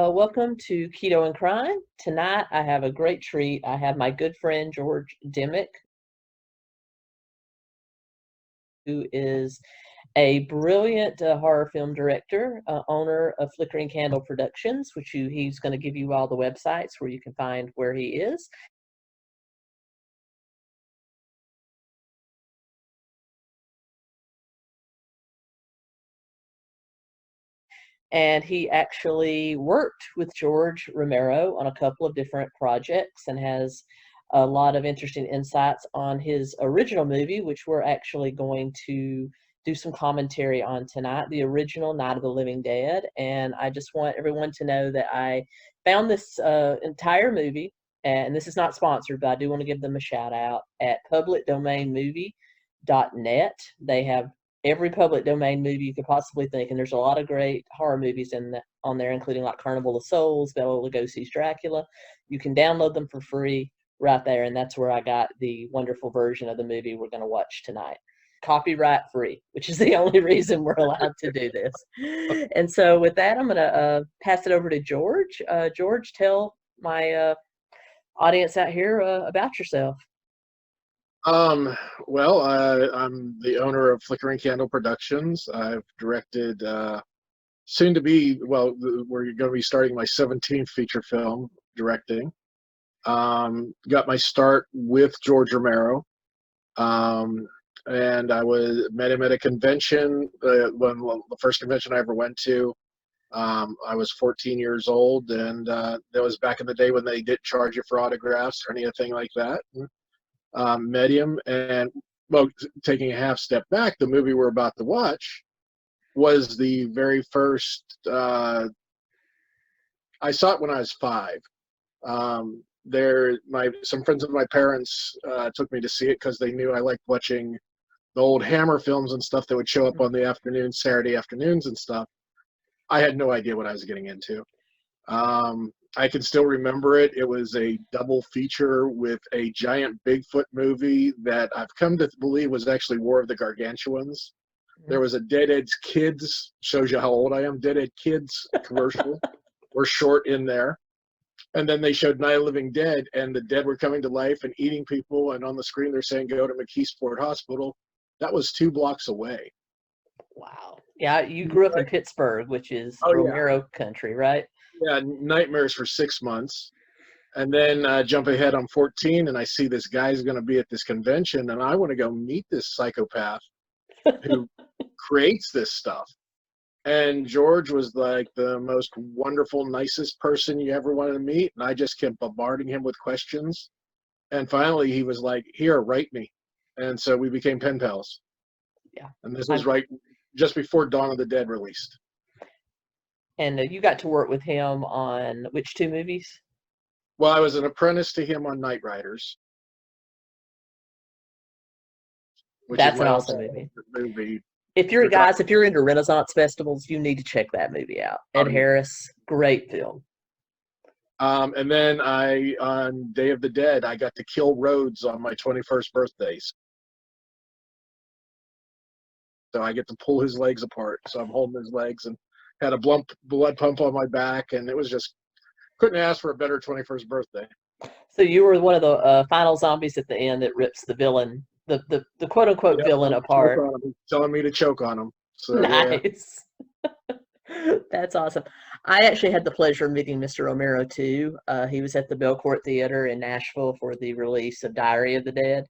Welcome to Keto and Crime. Tonight I have a great treat. I have my good friend George Demick, who is a brilliant horror film director, owner of Flickering Candle Productions, which he's going to give you all the websites where you can find where he is. And he actually worked with George Romero on a couple of different projects and has a lot of interesting insights on his original movie, which we're actually going to do some commentary on tonight, the original Night of the Living Dead. And I just want everyone to know that I found this entire movie, and this is not sponsored, but I do want to give them a shout out at publicdomainmovie.net. They have every public domain movie you could possibly think, and there's a lot of great horror movies on there, including like Carnival of Souls, Bela Lugosi's Dracula. You can download them for free right there, and that's where I got the wonderful version of the movie we're going to watch tonight. Copyright free, which is the only reason we're allowed to do this. And so with that, I'm going to pass it over to George. George, tell my audience out here about yourself. Well, I'm the owner of Flickering Candle Productions. I've directed, soon to be, well, we're going to be starting my 17th feature film directing. Got my start with George Romero. And I met him at a convention, the first convention I ever went to. I was 14 years old, and that was back in the day when they didn't charge you for autographs or anything like that. Met him, and well, taking a half step back, the movie we're about to watch was the very first. I saw it when I was 5. Some friends of my parents took me to see it because they knew I liked watching the old Hammer films and stuff that would show up on the afternoons, Saturday afternoons and stuff. I had no idea what I was getting into. I can still remember it. It was a double feature with a giant Bigfoot movie that I've come to believe was actually War of the Gargantuans. There was a Dead Ed's Kids, shows you how old I am, Dead Ed Kids commercial or short in there. And then they showed Night of the Living Dead, and the dead were coming to life and eating people, and on the screen they're saying go to McKeesport Hospital. That was 2 blocks away. Wow. Yeah, you grew up in Pittsburgh, which is Romero country, right? Yeah, nightmares for 6 months. And then jump ahead, I'm 14, and I see this guy's going to be at this convention, and I want to go meet this psychopath who creates this stuff. And George was like the most wonderful, nicest person you ever wanted to meet, and I just kept bombarding him with questions. And finally, he was like, here, write me. And so we became pen pals. Yeah. And this was right just before Dawn of the Dead released. And you got to work with him on which 2 movies? Well, I was an apprentice to him on Night Riders. That's an awesome movie. If you're into Renaissance festivals, you need to check that movie out. Ed Harris, great film. And then on Day of the Dead, I got to kill Rhodes on my 21st birthday. So I get to pull his legs apart. So I'm holding his legs and had a blood pump on my back, and it was just, couldn't ask for a better 21st birthday. So you were one of the final zombies at the end that rips the villain, the quote unquote villain apart. Telling me to choke on him. So, nice. Yeah. That's awesome. I actually had the pleasure of meeting Mr. Romero too. He was at the Belcourt Theater in Nashville for the release of Diary of the Dead,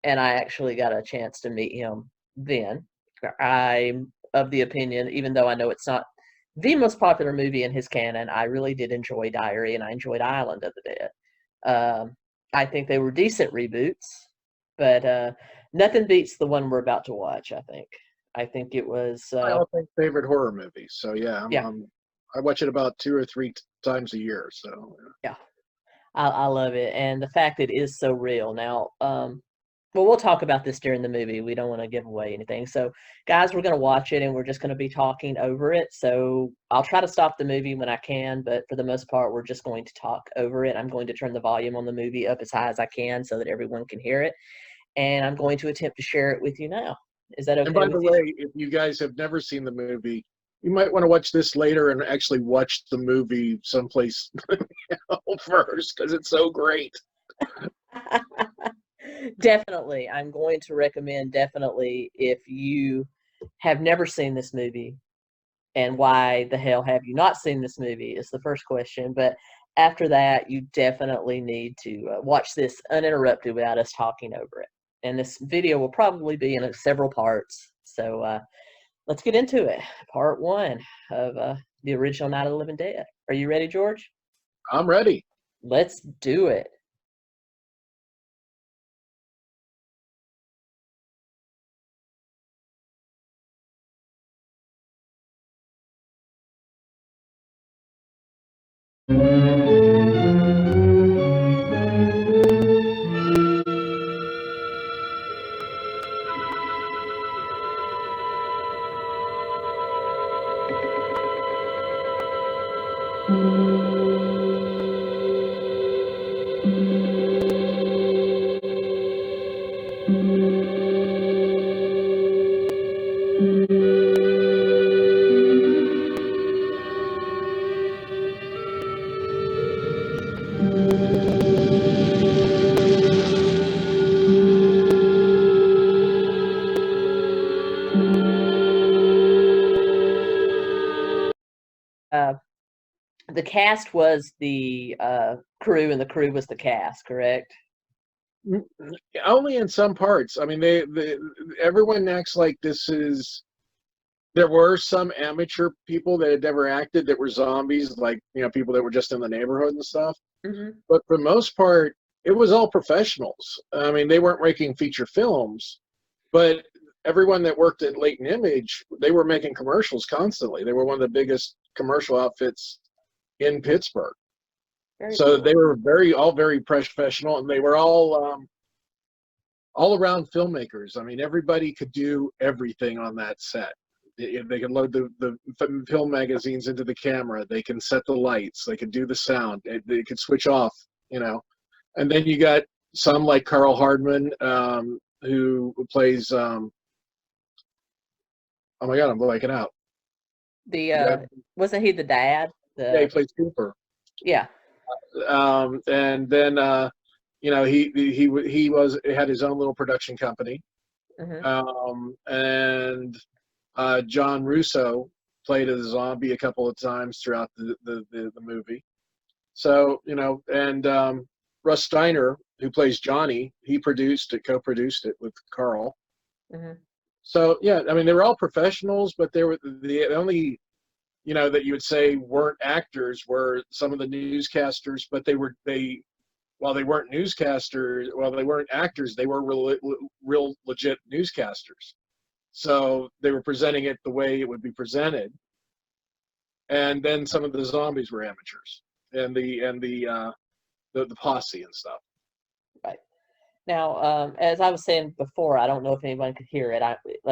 and I actually got a chance to meet him then. I'm of the opinion, even though I know it's not the most popular movie in his canon, I really did enjoy Diary, and I enjoyed Island of the Dead. I think they were decent reboots, but nothing beats the one we're about to watch, I think. I think it was, My all-time favorite horror movie. So yeah, yeah, I watch it about 2 or 3 times a year. So yeah. I love it, and the fact that it is so real. Now, well, we'll talk about this during the movie. We don't want to give away anything. So, guys, we're going to watch it, and we're just going to be talking over it. So, I'll try to stop the movie when I can, but for the most part, we're just going to talk over it. I'm going to turn the volume on the movie up as high as I can so that everyone can hear it, and I'm going to attempt to share it with you now. Is that and okay by with the you? way, if you guys have never seen the movie, you might want to watch this later and actually watch the movie someplace first because it's so great. Definitely. I'm going to recommend definitely if you have never seen this movie, and why the hell have you not seen this movie is the first question. But after that, you definitely need to watch this uninterrupted without us talking over it. And this video will probably be in several parts. So let's get into it. Part one of the original Night of the Living Dead. Are you ready, George? I'm ready. Let's do it. Uh, the cast was the crew, and the crew was the cast, correct? Only in some parts. I mean, they everyone acts like this is. There were some amateur people that had never acted that were zombies, like people that were just in the neighborhood and stuff. Mm-hmm. But for the most part, it was all professionals. I mean, they weren't making feature films, but everyone that worked at Leighton Image, they were making commercials constantly. They were one of the biggest commercial outfits in Pittsburgh. Very So cool. they were all very professional, and they were all around filmmakers. I mean, everybody could do everything on that set. They can load the film magazines into the camera. They can set the lights. They can do the sound. They can switch off, you know. And then you got some like Carl Hardman, who plays. Oh my God, I'm blanking out. The Yeah, wasn't he the dad? yeah, he The plays Cooper. Yeah. And then he had his own little production company. Hmm. And John Russo played a zombie a couple of times throughout the movie. So, and Russ Steiner, who plays Johnny, he co-produced it with Carl. Hmm. So, yeah, I mean, they were all professionals, but they were the only, that you would say weren't actors were some of the newscasters, but while they weren't newscasters, while they weren't actors, they were real legit newscasters. So they were presenting it the way it would be presented. And then some of the zombies were amateurs, and the posse and stuff. Right. Now, as I was saying before, I don't know if anyone could hear it.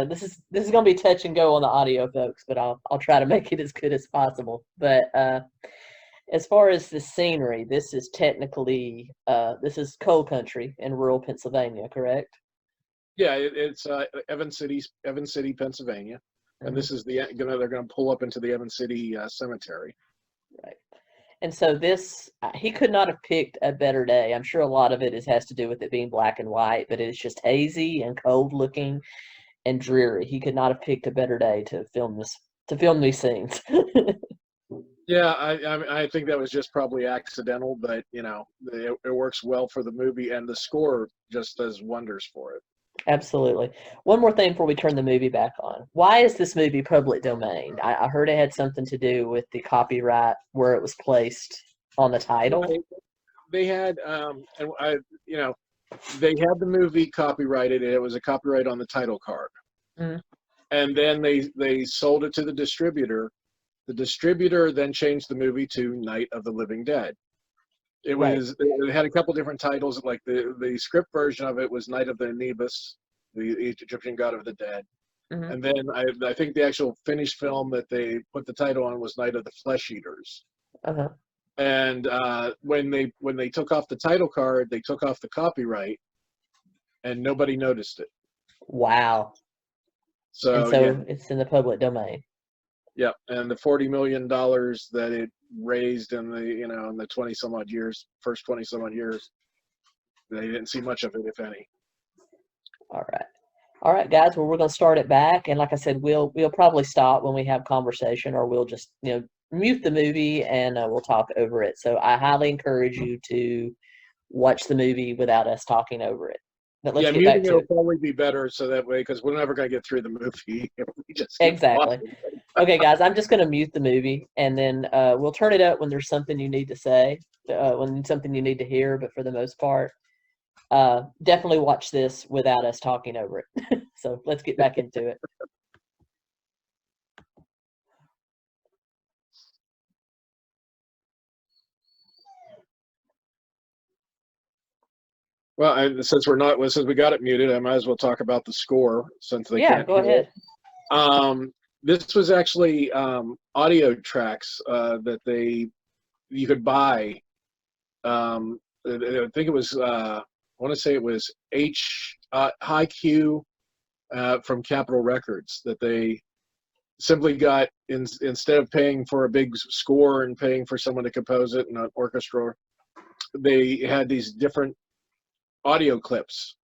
This is going to be touch and go on the audio, folks, but I'll try to make it as good as possible. But as far as the scenery, this is technically this is coal country in rural Pennsylvania, correct? Yeah, it's Evan City, Pennsylvania, and Hmm. this is they're going to pull up into the Evan City cemetery. Right. And so this, he could not have picked a better day. I'm sure a lot of it has to do with it being black and white, but it's just hazy and cold looking and dreary. He could not have picked a better day to film these scenes. Yeah, I think that was just probably accidental, but it works well for the movie, and the score just does wonders for it. Absolutely. One more thing before we turn the movie back on. Why is this movie public domain? I heard it had something to do with the copyright where it was placed on the Yeah, title. they had and I you know they had the movie copyrighted, and it was a copyright on the title card. Mhm. and then they sold it to the distributor. The distributor then changed the movie to Night of the Living Dead. Right. It had a couple different titles. Like the script version of it was Night of the Anubis, the Egyptian god of the dead. Hmm. And then I think the actual finished film that they put the title on was Night of the Flesh Eaters. Uh-huh. And when they took off the title card, they took off the copyright, and nobody noticed it. Wow. And So yeah, so it's in the public domain. yeah, and the $40 million that it raised in the 20 some odd years, first 20 some odd years, they didn't see much of it, if any. All right. All right, guys. Well, we're going to start it back, and like I said, we'll probably stop when we have conversation, or we'll just mute the movie and we'll talk over it. So I highly encourage you to watch the movie without us talking over it. But let's Yeah, get back muting it to will it. probably be better, so that way, because we're never going to get through the movie if we just keep Exactly. talking. Okay, guys. I'm just going to mute the movie, and then we'll turn it up when there's something you need to say, when something you need to hear. But for the most part, definitely watch this without us talking over it. So let's get back into it. Well, since we got it muted, I might as well talk about the score since they Yeah, can't go hear ahead. it. This was actually audio tracks that you could buy. I think it was I want to say it was High Q from Capitol Records that they simply got instead of paying for a big score and paying for someone to compose it and an orchestra, they had these different audio clips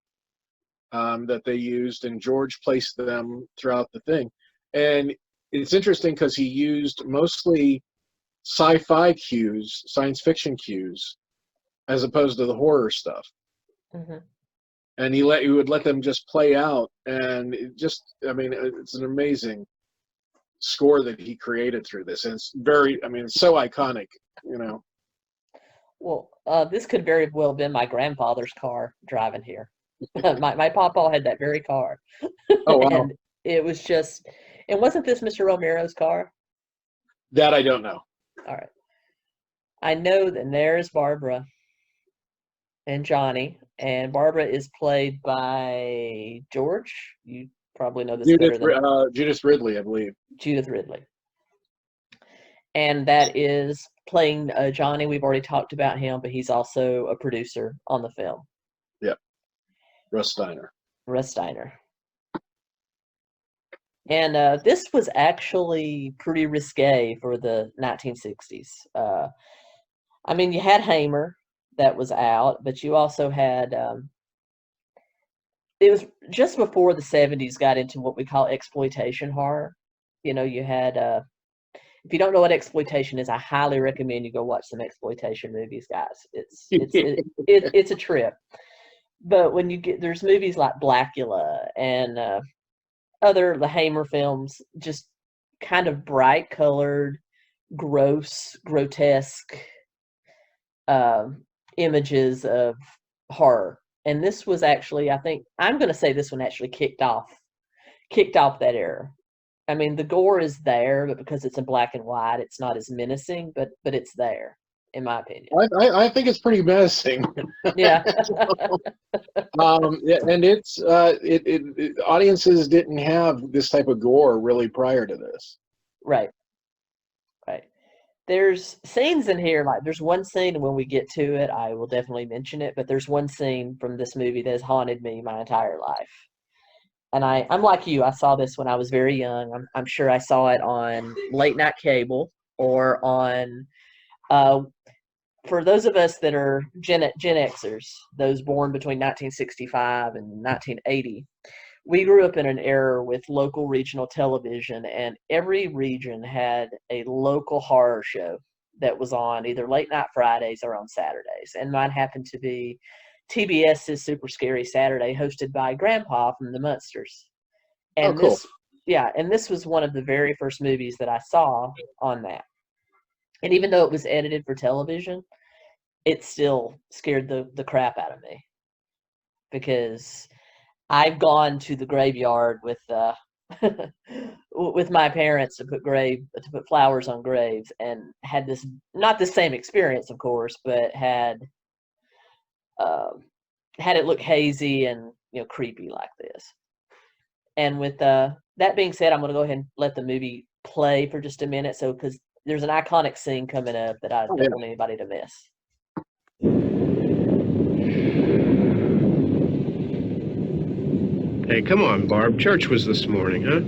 that they used, and George placed them throughout the thing. And it's interesting because he used mostly sci-fi cues, science fiction cues, as opposed to the horror stuff. Hmm. And he would let them just play out, and it's an amazing score that he created through this, and it's so iconic, you know. Well, this could very well have been my grandfather's car driving here. My papa had that very car, Oh wow, and it was just. And wasn't this Mr. Romero's car? that I don't know. All right. I know that there's Barbara and Johnny, and Barbara is played by George. You probably know this better than Judith Ridley, I believe. Judith Ridley. And that is playing Johnny. We've already talked about him, but he's also a producer on the film. Yeah, Russ Steiner. Russ Steiner. And this was actually pretty risque for the 1960s. I mean, you had Hamer that was out, but you also had. It was just before the 70s got into what we call exploitation horror. You had. If you don't know what exploitation is, I highly recommend you go watch some exploitation movies, guys. It's a trip. But when there's movies like Blackula and the Hamer films, just kind of bright colored, gross, grotesque uh, images of horror. And this was actually, I think, I'm going to say this one actually kicked off that era. I mean, the gore is there, but because it's in black and white, it's not as menacing. But it's there, in my opinion. I think it's pretty menacing. Yeah. Yeah, and audiences didn't have this type of gore really prior to this. Right. Right. There's scenes in here, like there's one scene, and when we get to it, I will definitely mention it. But there's one scene from this movie that has haunted me my entire life. And I'm like you. I saw this when I was very young. I'm sure I saw it on late night cable or on. Uh, for those of us that are Gen Xers, those born between 1965 and 1980, we grew up in an era with local regional television, and every region had a local horror show that was on either late night Fridays or on Saturdays. And mine happened to be TBS's Super Scary Saturday, hosted by Grandpa from the Munsters. Oh, And cool. this was one of the very first movies that I saw on that. And even though it was edited for television, it still scared the crap out of me, because I've gone to the graveyard with with my parents to put flowers on graves, and had this, not the same experience, of course, but um, had it look hazy and creepy like this. And with that being said, I'm going to go ahead and let the movie play for just a minute, so because there's an iconic scene coming up that I Oh, don't yeah. want anybody to miss. Hey, come on, Barb. Church was this morning, huh?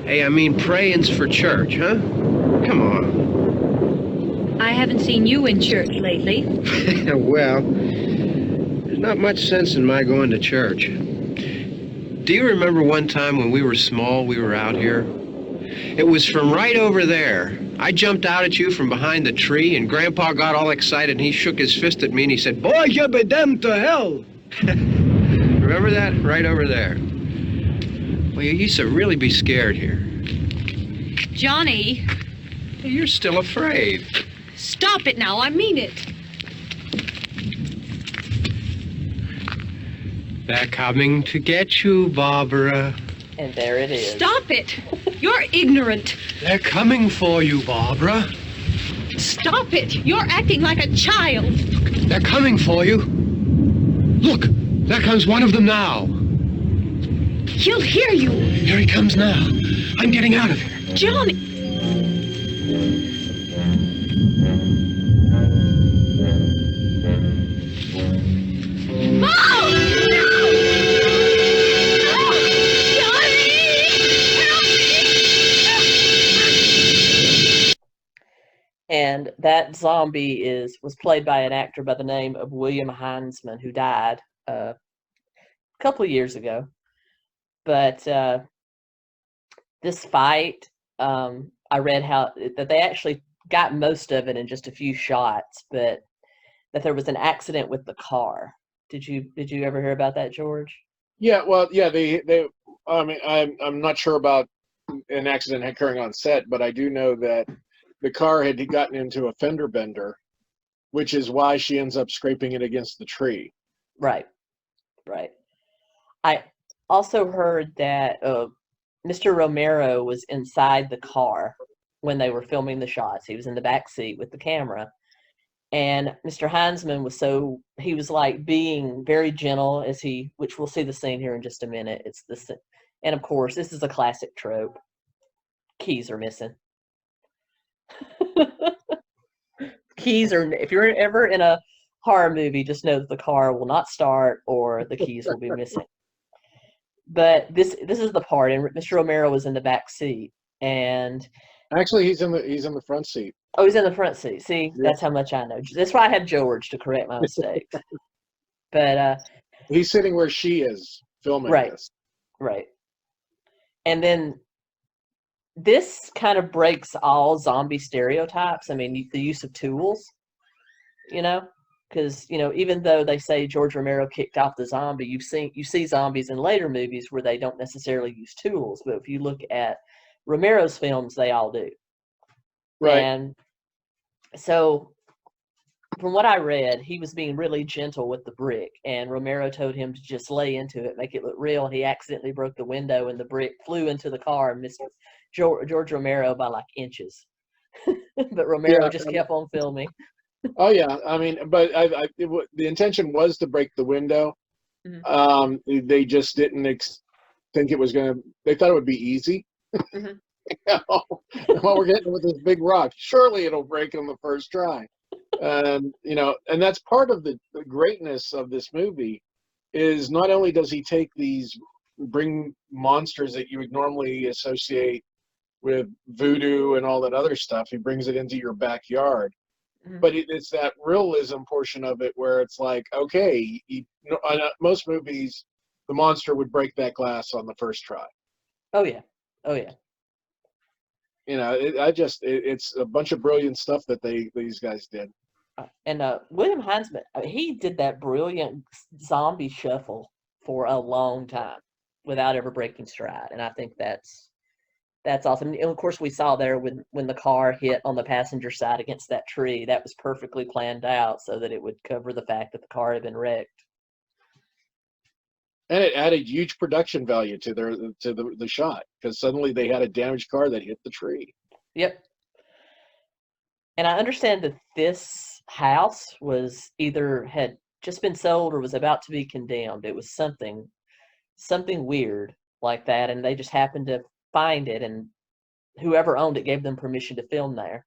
Hey, I mean, praying's for church, huh? Come on. I haven't seen you in church lately. Well, there's not much sense in my going to church. Do you remember one time when we were small, we were out here? It was from right over there. I jumped out at you from behind the tree, and Grandpa got all excited, and he shook his fist at me, and he said, "Boy, you be damned to hell." Remember that? Right over there. Well, you used to really be scared here. Johnny, Hey, you're still afraid. stop it now. I mean it. They're coming to get you, Barbara. And there it is. Stop it. You're ignorant. They're coming for you, Barbara. Stop it. You're acting like a child. They're coming for you. Look, there comes one of them now. He'll hear you. Here he comes now. I'm getting out of here. Johnny. Mom! No! No! Johnny! Help me! And that zombie was played by an actor by the name of William Heinzman, who died a couple of years ago. But this fight, I read that they actually got most of it in just a few shots, but that there was an accident with the car. Did you ever hear about that, George? Yeah, well, yeah, they I mean, I'm not sure about an accident occurring on set, but I do know that the car had gotten into a fender bender, which is why she ends up scraping it against the tree. Right. I also heard that Mr. Romero was inside the car when they were filming the shots. He was in the back seat with the camera. And Mr. Heinzman he was like being very gentle which we'll see the scene here in just a minute. And of course, this is a classic trope. Keys are missing. If you're ever in a horror movie, just know that the car will not start or the keys will be missing. But this is the part, and Mr. Romero was in the back seat, and Actually, he's in the front seat. oh, he's in the front seat. See, Yeah. that's how much I know. That's why I had George to correct my mistakes. But He's sitting where she is filming Right. this. right, and then this kind of breaks all zombie stereotypes. I mean, the use of tools, because even though they say George Romero kicked off the zombie, you see zombies in later movies where they don't necessarily use tools, but if you look at Romero's films, they all do. Right. And so from what I read, he was being really gentle with the brick, and Romero told him to just lay into it, make it look real. He accidentally broke the window, and the brick flew into the car and missed George Romero by like inches. But Romero just kept on filming. Oh yeah, I mean, but the intention was to break the window. Mhm. They just didn't think it was gonna. They thought it would be easy. Mhm. Well, we're getting with this big rock. Surely it'll break on the first try. And that's part of the greatness of this movie is not only does he bring monsters that you would normally associate with voodoo and all that other stuff, he brings it into your backyard. Mhm. But it's that realism portion of it where it's like, okay, on most movies, the monster would break that glass on the first try. Oh yeah. It's a bunch of brilliant stuff that these guys did. And William Heinzman, he did that brilliant zombie shuffle for a long time without ever breaking stride, and I think that's awesome. And of course, we saw there when the car hit on the passenger side against that tree, that was perfectly planned out so that it would cover the fact that the car had been wrecked. And it added huge production value to the shot, because suddenly they had a damaged car that hit the tree. Yep. And I understand that this house was either had just been sold or was about to be condemned. It was something weird like that, and they just happened to find it, and whoever owned it gave them permission to film there.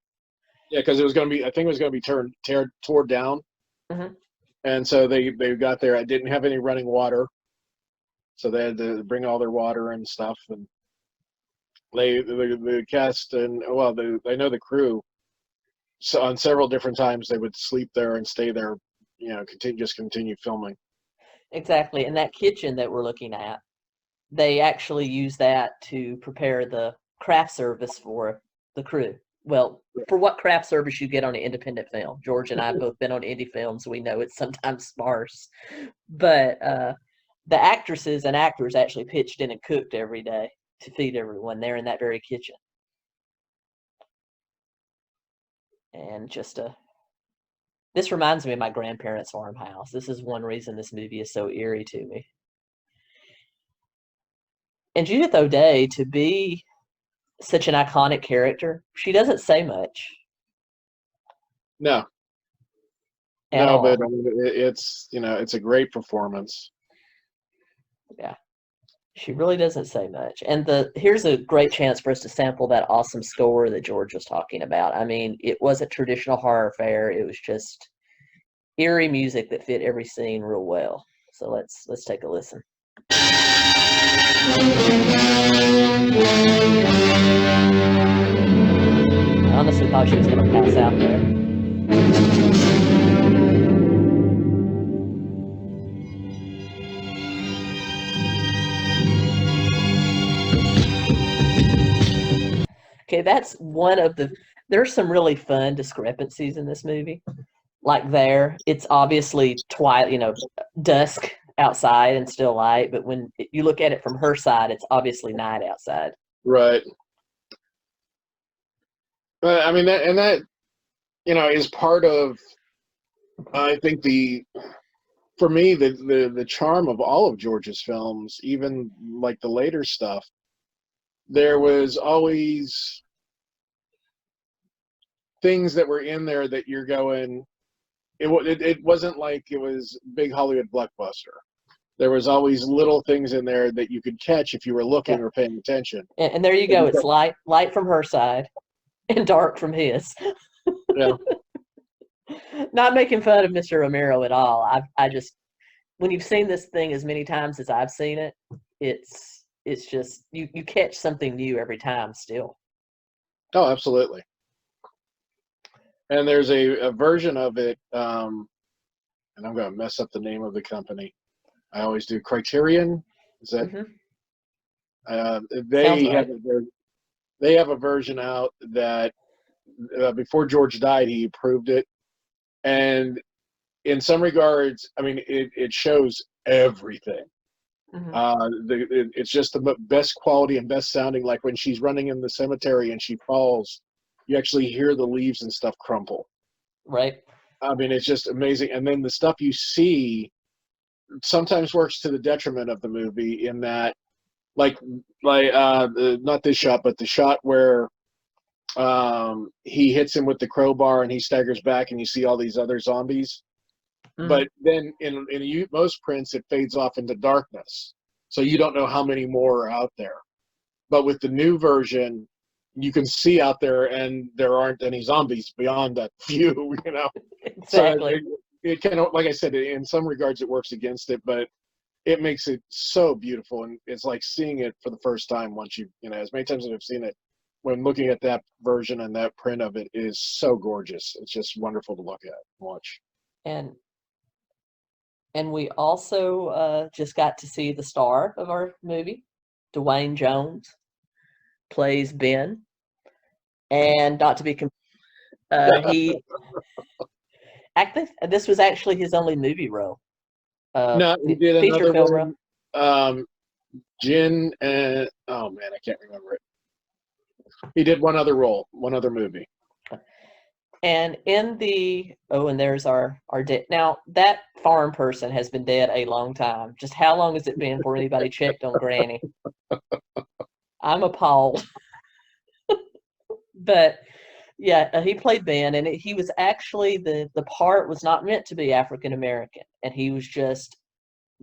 Yeah, because it was going to be, I think it was going to be torn down. Mm-hmm. And so they got there. It didn't have any running water, so they had to bring all their water and stuff. And the cast and I know the crew. So on several different times they would sleep there and stay there, continue filming. Exactly. And that kitchen that we're looking at, they actually use that to prepare the craft service for the crew. Well, for what craft service you get on an independent film. George and I have both been on indie films. We know it's sometimes sparse. But the actresses and actors actually pitched in and cooked every day to feed everyone there in that very kitchen. And this reminds me of my grandparents' farmhouse. This is one reason this movie is so eerie to me. And Judith O'Dea, to be such an iconic character, she doesn't say much. No. At all. But I mean, it's a great performance. Yeah. She really doesn't say much. And here's a great chance for us to sample that awesome score that George was talking about. I mean, it wasn't traditional horror fare. It was just eerie music that fit every scene real well. So let's take a listen. I honestly thought she was going to pass out there. Okay, that's one of there's some really fun discrepancies in this movie. Like it's obviously dusk outside and still light, but when you look at it from her side, it's obviously night outside. Right. But I mean, that is part of, I think, for me, the charm of all of George's films, even like the later stuff. There was always things that were in there that you're going, it wasn't like it was big Hollywood blockbuster. There was always little things in there that you could catch if you were looking or paying attention. And there you go. It's light from her side and dark from his. Yeah. Not making fun of Mr. Romero at all. I just, when you've seen this thing as many times as I've seen it, it's just you catch something new every time still. Oh, absolutely. And there's a version of it, and I'm going to mess up the name of the company. I always do. Criterion, is that? Mm-hmm. They have a version out that before George died, he approved it, and in some regards, I mean, it shows everything. Mm-hmm. It's just the best quality and best sounding. Like when she's running in the cemetery and she falls, you actually hear the leaves and stuff crumple. Right. I mean, it's just amazing. And then the stuff you see sometimes works to the detriment of the movie in that, like not this shot, but the shot where he hits him with the crowbar and he staggers back and you see all these other zombies. Mm-hmm. But then in most prints, it fades off into darkness. So you don't know how many more are out there. But with the new version, you can see out there and there aren't any zombies beyond that few, Exactly. So it kind of, like I said, in some regards it works against it, but it makes it so beautiful. And it's like seeing it for the first time once as many times as I've seen it, when looking at that version and that print of it is so gorgeous. It's just wonderful to look at and watch. And we also just got to see the star of our movie, Dwayne Jones, plays Ben. And not to be This was actually his only movie role. No, he did Feature another film one. Jin and oh man, I can't remember it. He did one other role, one other movie. And in the and there's our dead. Now that farm person has been dead a long time. Just how long has it been before anybody checked on Granny? I'm appalled. But yeah, he played Ben, and he was actually the part was not meant to be African American, and he was just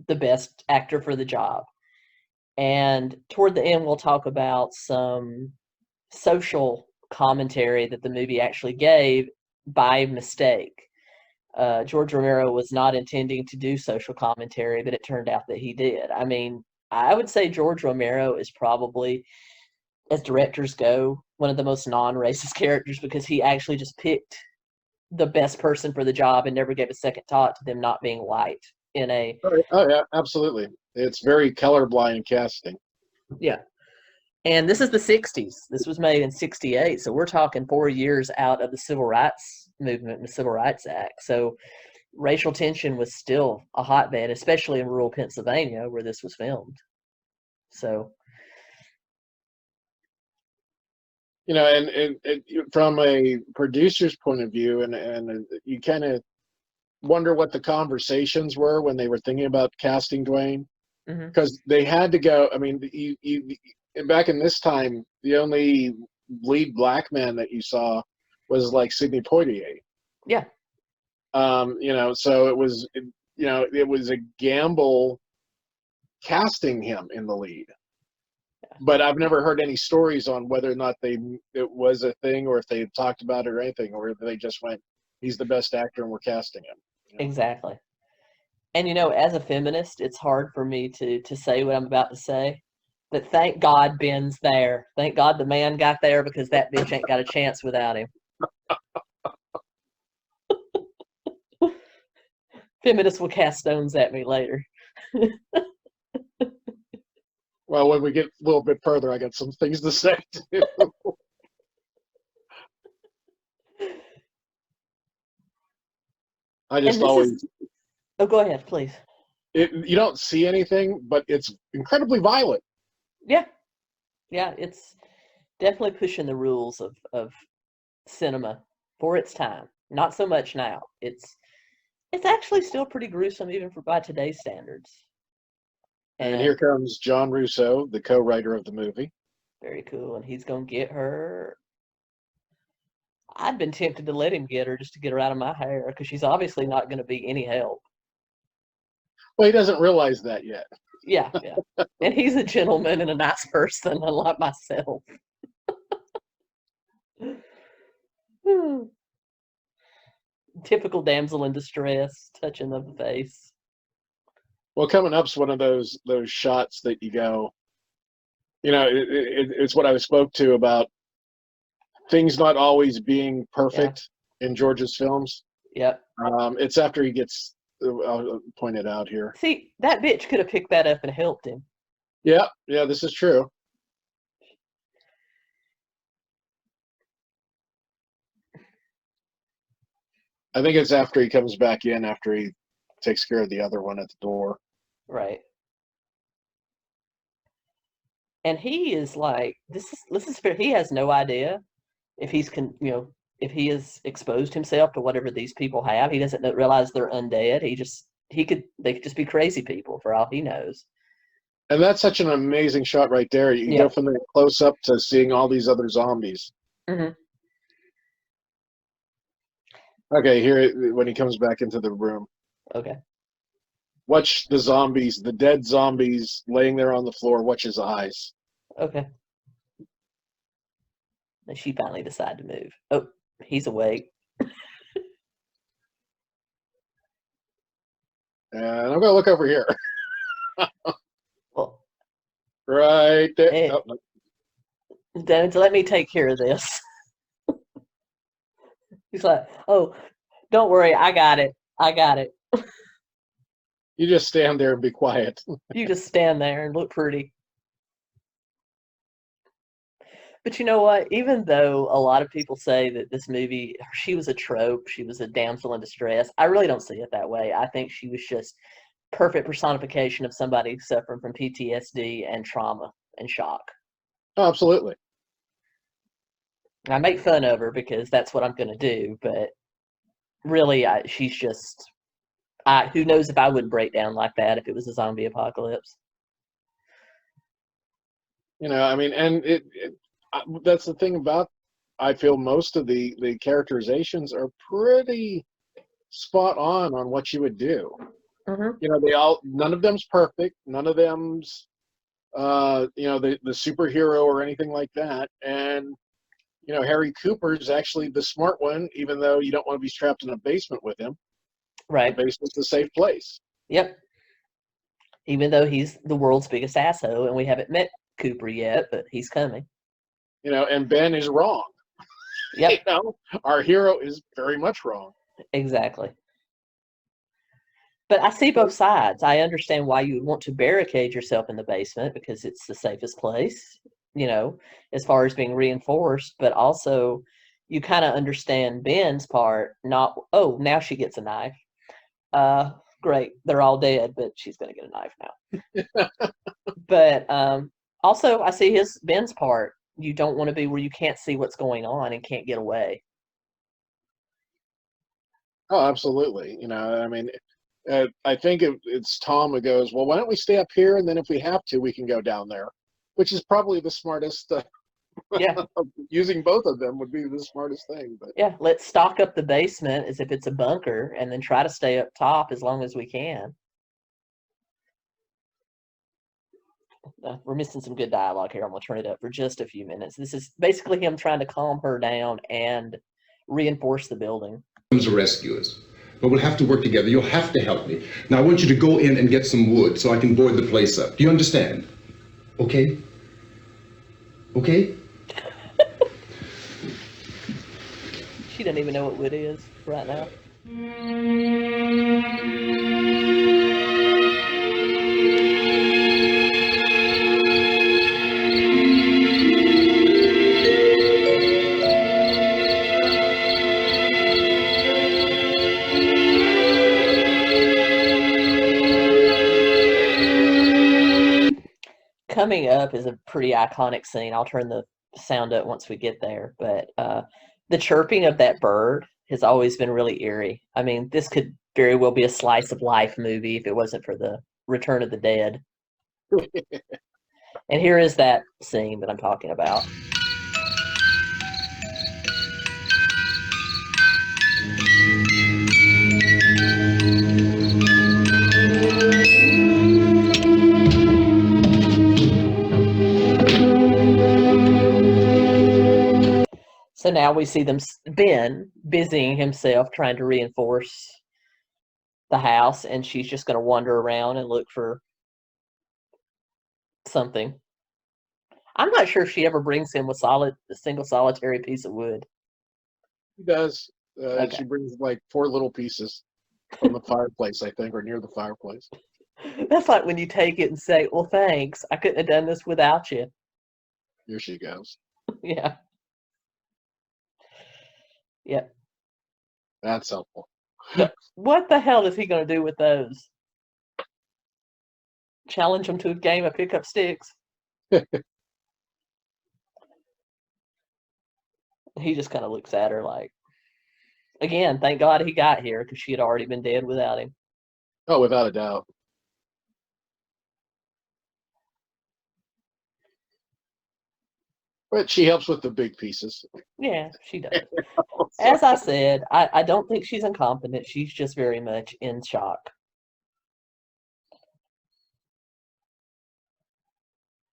the best actor for the job. And toward the end, we'll talk about some social commentary that the movie actually gave by mistake. George Romero was not intending to do social commentary, but it turned out that he did. I mean, I would say George Romero is probably, as directors go, one of the most non-racist characters because he actually just picked the best person for the job and never gave a second thought to them not being white in a. Oh yeah, absolutely. It's very colorblind casting. Yeah. And this is the 60s. This was made in 68. So we're talking 4 years out of the Civil Rights Movement and the Civil Rights Act. So racial tension was still a hotbed, especially in rural Pennsylvania where this was filmed. So. You know, and from a producer's point of view, and you kind of wonder what the conversations were when they were thinking about casting Dwayne, because they had to go. I mean, you back in this time, the only lead black man that you saw was like Sidney Poitier. Yeah. You know, so it was a gamble casting him in the lead. But I've never heard any stories on whether or not it was a thing, or if they talked about it or anything, or if they just went, he's the best actor and we're casting him. You know? Exactly. And as a feminist, it's hard for me to say what I'm about to say. But thank God Ben's there. Thank God the man got there, because that bitch ain't got a chance without him. Feminists will cast stones at me later. Well, when we get a little bit further, I got some things to say too. I just always. Oh, go ahead, please. You don't see anything, but it's incredibly violent. Yeah. Yeah, it's definitely pushing the rules of cinema for its time. Not so much now. It's actually still pretty gruesome even by today's standards. And here comes John Russo, the co-writer of the movie. Very cool, and he's gonna get her. I'd been tempted to let him get her just to get her out of my hair, because she's obviously not going to be any help. Well, he doesn't realize that yet. Yeah. And he's a gentleman and a nice person, unlike myself. Typical damsel in distress, touching of the face. Well, coming up's one of those shots that you go, it's what I spoke to about things not always being perfect in George's films. Yep. It's after he gets pointed out here. See, that bitch could have picked that up and helped him. Yeah, this is true. I think it's after he comes back in, after he takes care of the other one at the door. Right. And he is like, this is fair. He has no idea if if he has exposed himself to whatever these people have. He doesn't realize they're undead. They could just be crazy people for all he knows. And that's such an amazing shot right there. You go from the close up to seeing all these other zombies. Mm-hmm. Okay, here when he comes back into the room. Okay. Watch the zombies, the dead zombies laying there on the floor. Watch his eyes. Okay. And she finally decided to move. Oh, he's awake. And I'm going to look over here. Well, right there. Hey, don't let me take care of this. He's like, oh, don't worry. I got it. You just stand there and be quiet. You just stand there and look pretty. But you know what? Even though a lot of people say that this movie, she was a trope, she was a damsel in distress, I really don't see it that way. I think she was just perfect personification of somebody suffering from PTSD and trauma and shock. Oh, absolutely. I make fun of her because that's what I'm going to do, but really, she's just. Who knows if I would break down like that if it was a zombie apocalypse. I mean, and that's the thing about. I feel most of the characterizations are pretty spot on what you would do. Mm-hmm. None of them's perfect. None of them's the superhero or anything like that. And Harry Cooper's actually the smart one, even though you don't want to be trapped in a basement with him. Right. The basement's a safe place. Yep. Even though he's the world's biggest asshole, and we haven't met Cooper yet, but he's coming. And Ben is wrong. Yep. Our hero is very much wrong. Exactly. But I see both sides. I understand why you would want to barricade yourself in the basement because it's the safest place, as far as being reinforced. But also, you kind of understand Ben's part. Not, oh, now she gets a knife. Great, they're all dead, but she's going to get a knife now. But also, I see Ben's part. You don't want to be where you can't see what's going on and can't get away. Oh, absolutely. I mean, I think it's Tom who goes, well, why don't we stay up here, and then if we have to, we can go down there, which is probably the smartest. Yeah. Using both of them would be the smartest thing. But yeah, let's stock up the basement as if it's a bunker, and then try to stay up top as long as we can. We're missing some good dialogue here. I'm going to turn it up for just a few minutes. This is basically him trying to calm her down and reinforce the building. To rescue us. But we'll have to work together. You'll have to help me. Now I want you to go in and get some wood so I can board the place up. Do you understand? Okay? Okay? She doesn't even know what wood is right now. Coming up is a pretty iconic scene. I'll turn the sound up once we get there, but the chirping of that bird has always been really eerie. I mean, this could very well be a slice of life movie if it wasn't for the Return of the Dead. And here is that scene that I'm talking about. So now we see Ben busying himself trying to reinforce the house, and she's just going to wander around and look for something. I'm not sure if she ever brings him a single solitary piece of wood. She does. Okay. She brings like 4 little pieces from the fireplace, I think, or near the fireplace. That's like when you take it and say, well, thanks. I couldn't have done this without you. Here she goes. Yeah. Yep. That's helpful. What the hell is he going to do with those? Challenge him to a game of pick up sticks? He just kind of looks at her like, again, thank God he got here because she had already been dead without him. Oh, without a doubt. But she helps with the big pieces. Yeah, she does. As I said, I don't think she's incompetent. She's just very much in shock.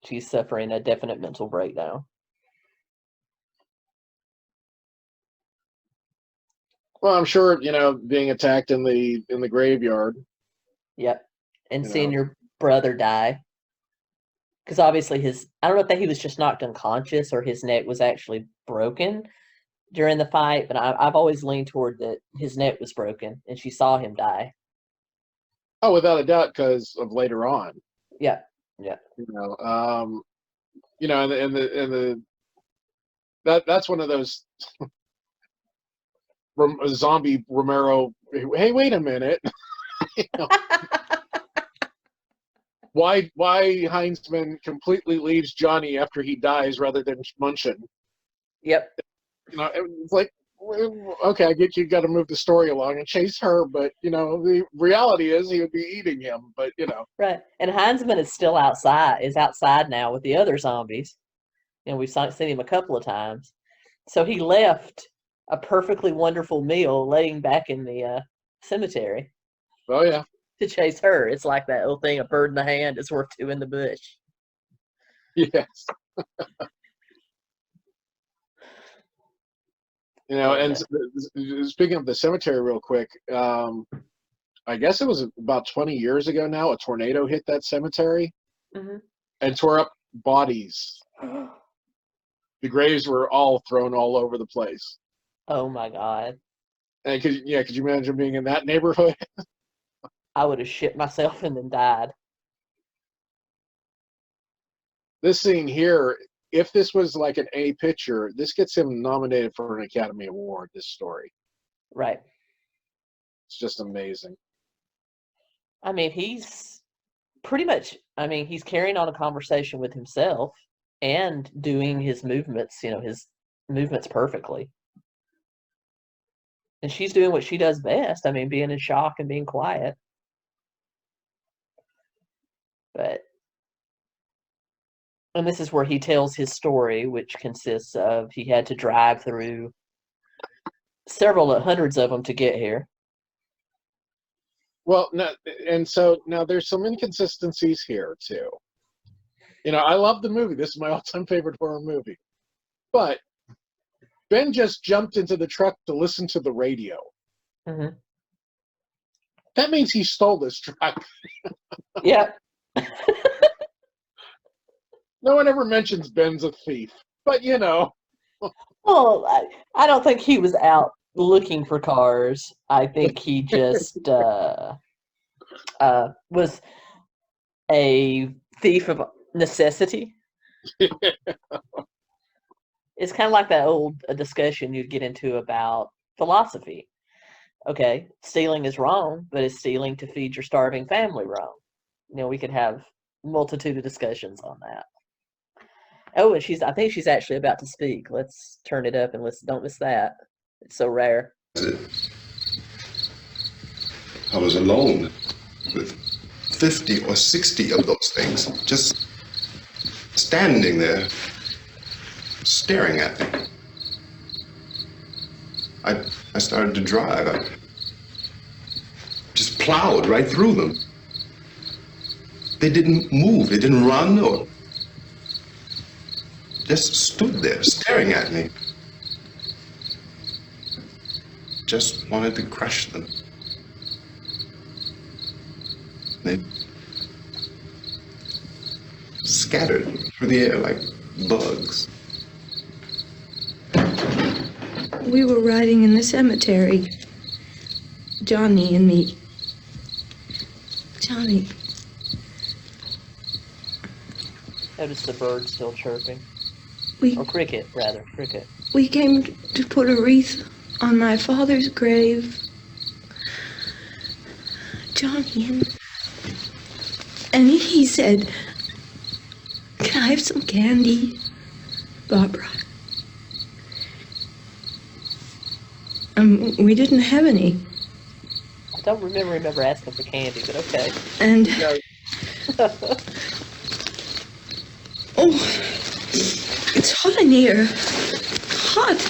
She's suffering a definite mental breakdown. Well, I'm sure, being attacked in the graveyard. Yep. And seeing your brother die. Because obviously I don't know if he was just knocked unconscious or his neck was actually broken during the fight, but I've always leaned toward that his neck was broken and she saw him die. Oh, without a doubt, because of later on. Yeah, yeah. And the that's one of those zombie Romero. Hey, wait a minute. You know, why Heinzman completely leaves Johnny after he dies rather than munching? Yep. You know, it's like, okay, I get you got to move the story along and chase her, but you know, the reality is he would be eating him. But you know, Right. And Heinzman is still outside now with the other zombies. You know, we've seen him a couple of times. So he left a perfectly wonderful meal laying back in the cemetery oh yeah, to chase her. It's like that old thing, a bird in the hand is worth two in the bush. yes. You know, and speaking of the cemetery, real quick, I guess it was about 20 years ago now. A tornado hit that cemetery and tore up bodies. The graves were all thrown all over the place. Oh my God. And could you imagine being in that neighborhood? I would have shit myself and then died. This scene here, if this was like an A picture, this gets him nominated for an Academy Award, this story. Right. It's just amazing. I mean, he's pretty much, he's carrying on a conversation with himself and doing his movements, his movements perfectly. And she's doing what she does best. Being in shock and being quiet. And this is where he tells his story, which consists of he had to drive through hundreds of them to get here. Well, now there's some inconsistencies here too. You know, I love the movie. This is my all-time favorite horror movie. But Ben just jumped into the truck to listen to the radio. Mm-hmm. That means he stole this truck. Yeah. No one ever mentions Ben's a thief, but you know. Well, I don't think he was out looking for cars. I think he just was a thief of necessity. It's kind of like that old discussion you'd get into about philosophy. Okay, stealing is wrong, but is stealing to feed your starving family wrong? We could have multitude of discussions on that. Oh, and I think she's actually about to speak. Let's turn it up and don't miss that. It's so rare. I was alone with 50 or 60 of those things, just standing there, staring at me. I started to drive. I just plowed right through them. They didn't move. They didn't run or just stood there staring at me. Just wanted to crush them. They scattered through the air like bugs. We were riding in the cemetery, Johnny and me. Johnny. Notice the bird still chirping. Or cricket, rather. Cricket. We came to put a wreath on my father's grave. Johnny, and he said, "Can I have some candy, Barbara?" We didn't have any. I don't remember asking for candy, but okay. And oh, it's hot in here. Hot.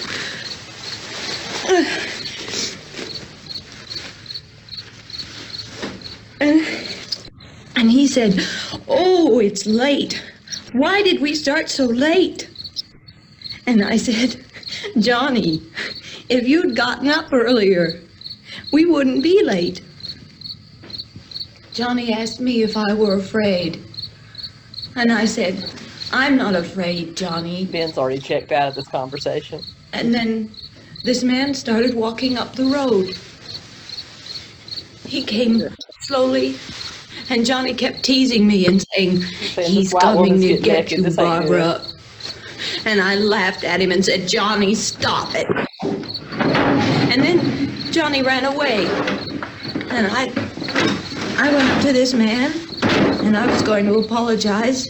And he said, "Oh, it's late. Why did we start so late?" And I said, "Johnny, if you'd gotten up earlier, we wouldn't be late." Johnny asked me if I were afraid. And I said, "I'm not afraid, Johnny." Ben's already checked out of this conversation. And then this man started walking up the road. He came slowly, and Johnny kept teasing me and saying, "He's coming to get you, Barbara." And I laughed at him and said, Johnny, stop it. And then Johnny ran away. And I went up to this man, and I was going to apologize.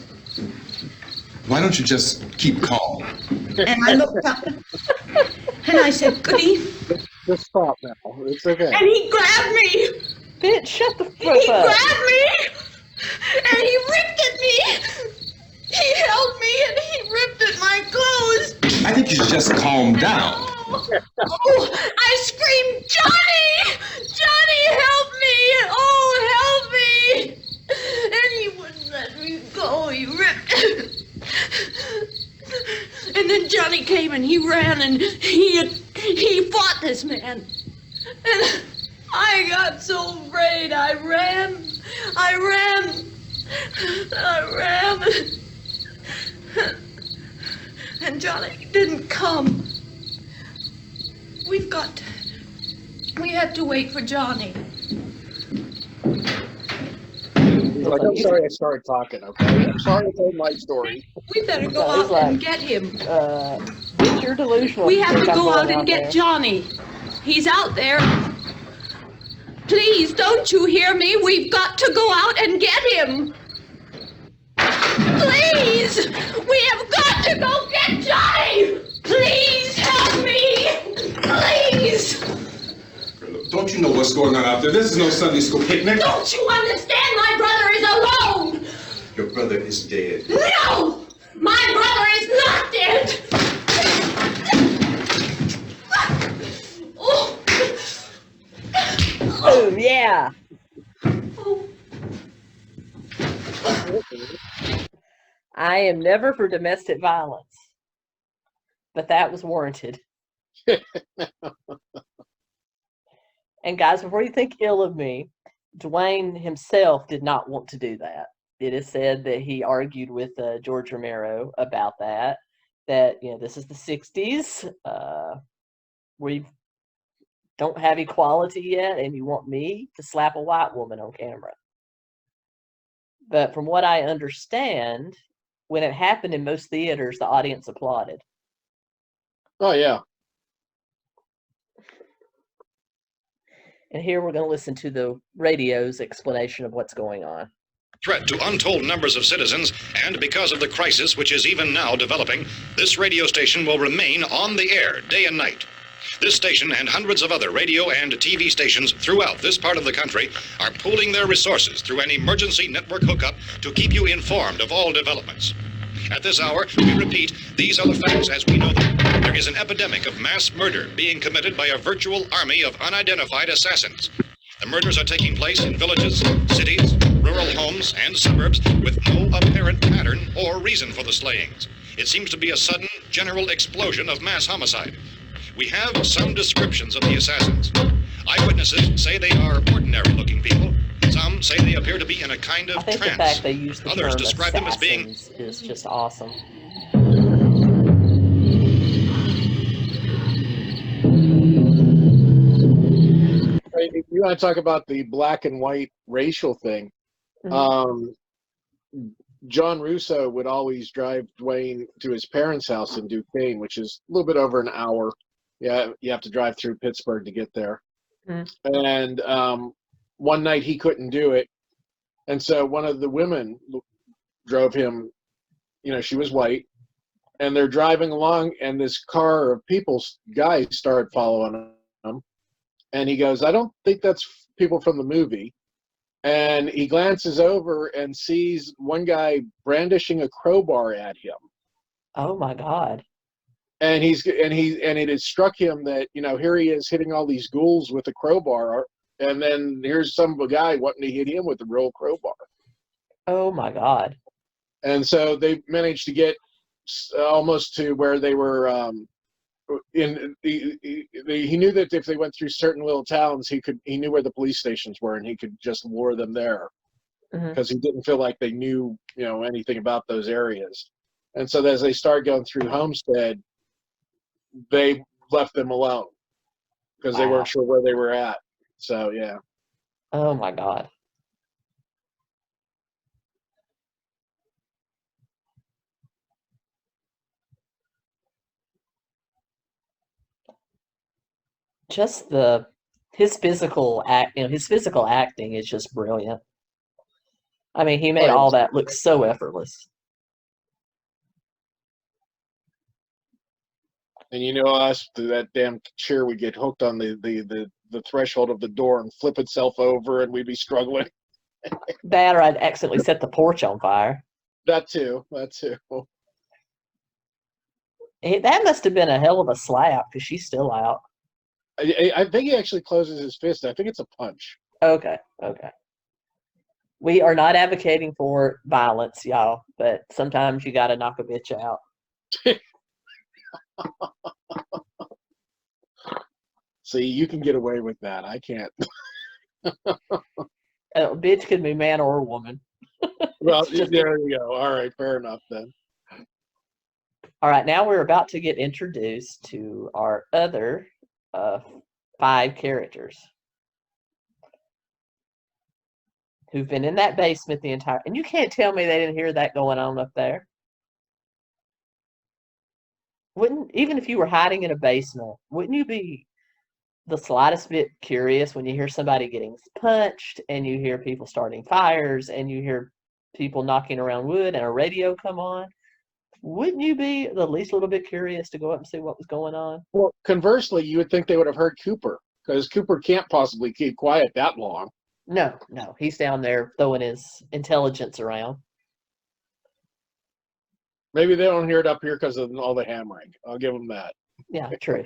Why don't you just keep calm? And I looked up, and I said, goody. Just stop now. It's okay. And he grabbed me. Bitch, shut the He fuck up. grabbed me, and he ripped at me. He held me, and he ripped at my clothes. I think you should just calm down. I screamed, Johnny! Johnny, help me! Oh, help me! And he wouldn't let me go. He ripped. And then Johnny came and he ran and he fought this man. And I got so afraid. I ran. And Johnny didn't come. We have to wait for Johnny. He's like, I'm sorry I started talking, okay? I'm sorry I told my story. We better go So he's out and like, get him. Bitch, you're delusional. We You have to think I'm go going out and get there. Johnny. He's out there. Please, don't you hear me? We've got to go out and get him. Please! We have got to go get Johnny! Please help me! Please! Don't you know what's going on out there? This is no Sunday school picnic. Don't you understand? My brother is alone! Your brother is dead. No! My brother is not dead! Oh. Boom, yeah. Oh. I am never for domestic violence, but that was warranted. And guys, before you think ill of me, Dwayne himself did not want to do that. It is said that he argued with George Romero about that, this is the 60s. We don't have equality yet, and you want me to slap a white woman on camera. But from what I understand, when it happened in most theaters, the audience applauded. Oh, yeah. And here we're going to listen to the radio's explanation of what's going on. Threat to untold numbers of citizens, and because of the crisis which is even now developing, this radio station will remain on the air day and night. This station and hundreds of other radio and TV stations throughout this part of the country are pooling their resources through an emergency network hookup to keep you informed of all developments. At this hour, we repeat, these are the facts as we know them. There is an epidemic of mass murder being committed by a virtual army of unidentified assassins. The murders are taking place in villages, cities, rural homes, and suburbs with no apparent pattern or reason for the slayings. It seems to be a sudden, general explosion of mass homicide. We have some descriptions of the assassins. Eyewitnesses say they are ordinary-looking people. Some say they appear to be in a kind of I think trance. the fact they use the Others term describe them as being assassins is just awesome. You want to talk about the black and white racial thing? Mhm. John Russo would always drive Dwayne to his parents' house in Duquesne, which is a little bit over an hour. Yeah, you have to drive through Pittsburgh to get there. And one night he couldn't do it, and so one of the women drove him. She was white, and they're driving along, and this car of guys started following him, and he goes, "I don't think that's people from the movie." And he glances over and sees one guy brandishing a crowbar at him. Oh my God. And it has struck him that, here he is hitting all these ghouls with a crowbar, and then here's some guy wanting to hit him with a real crowbar. Oh my God. And so they managed to get almost to where they were he knew that if they went through certain little towns, he knew where the police stations were, and he could just lure them there, because he didn't feel like they knew anything about those areas. And so as they started going through Homestead, they left them alone because they weren't sure where they were at. So yeah. Oh my God. just his physical acting is just brilliant. I mean, he made Right. all that look so effortless. And you know us, that damn chair would get hooked on the threshold of the door and flip itself over, and we'd be struggling. That, or I'd accidentally set the porch on fire. That too. That too. That must have been a hell of a slap because she's still out. I think he actually closes his fist. I think it's a punch. Okay. We are not advocating for violence, y'all, but sometimes you got to knock a bitch out. See, you can get away with that. I can't. A bitch could be man or woman. Well, there you go. All right, fair enough then. All right, now we're about to get introduced to our other 5 characters who've been in that basement the entire. And you can't tell me they didn't hear that going on up there. Even if you were hiding in a basement, wouldn't you be the slightest bit curious when you hear somebody getting punched and you hear people starting fires and you hear people knocking around wood and a radio come on? Wouldn't you be the least little bit curious to go up and see what was going on? Well, conversely, you would think they would have heard Cooper, because Cooper can't possibly keep quiet that long. No, he's down there throwing his intelligence around. Maybe they don't hear it up here because of all the hammering. I'll give them that. Yeah, true.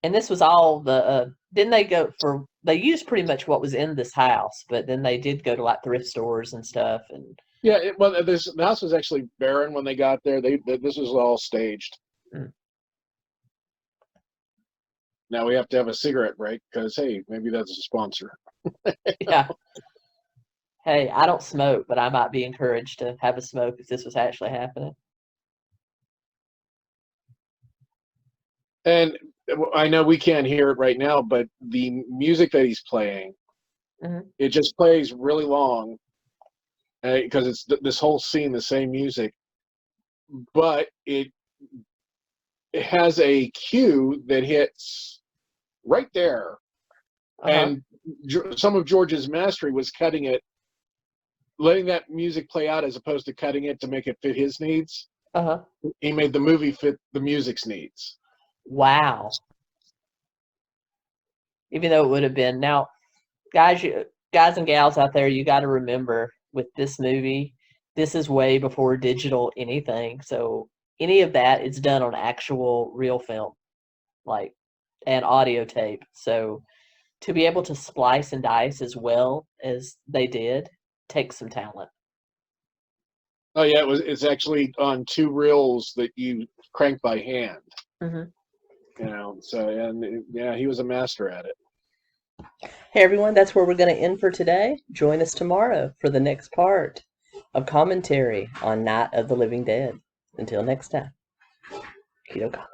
And this was all then they used pretty much what was in this house, but then they did go to like thrift stores and stuff. And Yeah, the house was actually barren when they got there. This was all staged. Mm. Now we have to have a cigarette break because, hey, maybe that's a sponsor. Yeah. Hey, I don't smoke, but I might be encouraged to have a smoke if this was actually happening. And I know we can't hear it right now, but the music that he's playing, it just plays really long because it's this whole scene, the same music, but it has a cue that hits right there. And some of George's mastery was cutting it, letting that music play out as opposed to cutting it to make it fit his needs. He made the movie fit the music's needs. Wow. Even though it would have been. Now, guys and gals out there, you got to remember with this movie, this is way before digital anything. So any of that is done on actual real film, and audio tape. So to be able to splice and dice as well as they did takes some talent. Oh yeah, it's actually on 2 reels that you crank by hand. He was a master at it. Hey everyone, that's where we're going to end for today. Join us tomorrow for the next part of commentary on Night of the Living Dead. Until next time, keep calm.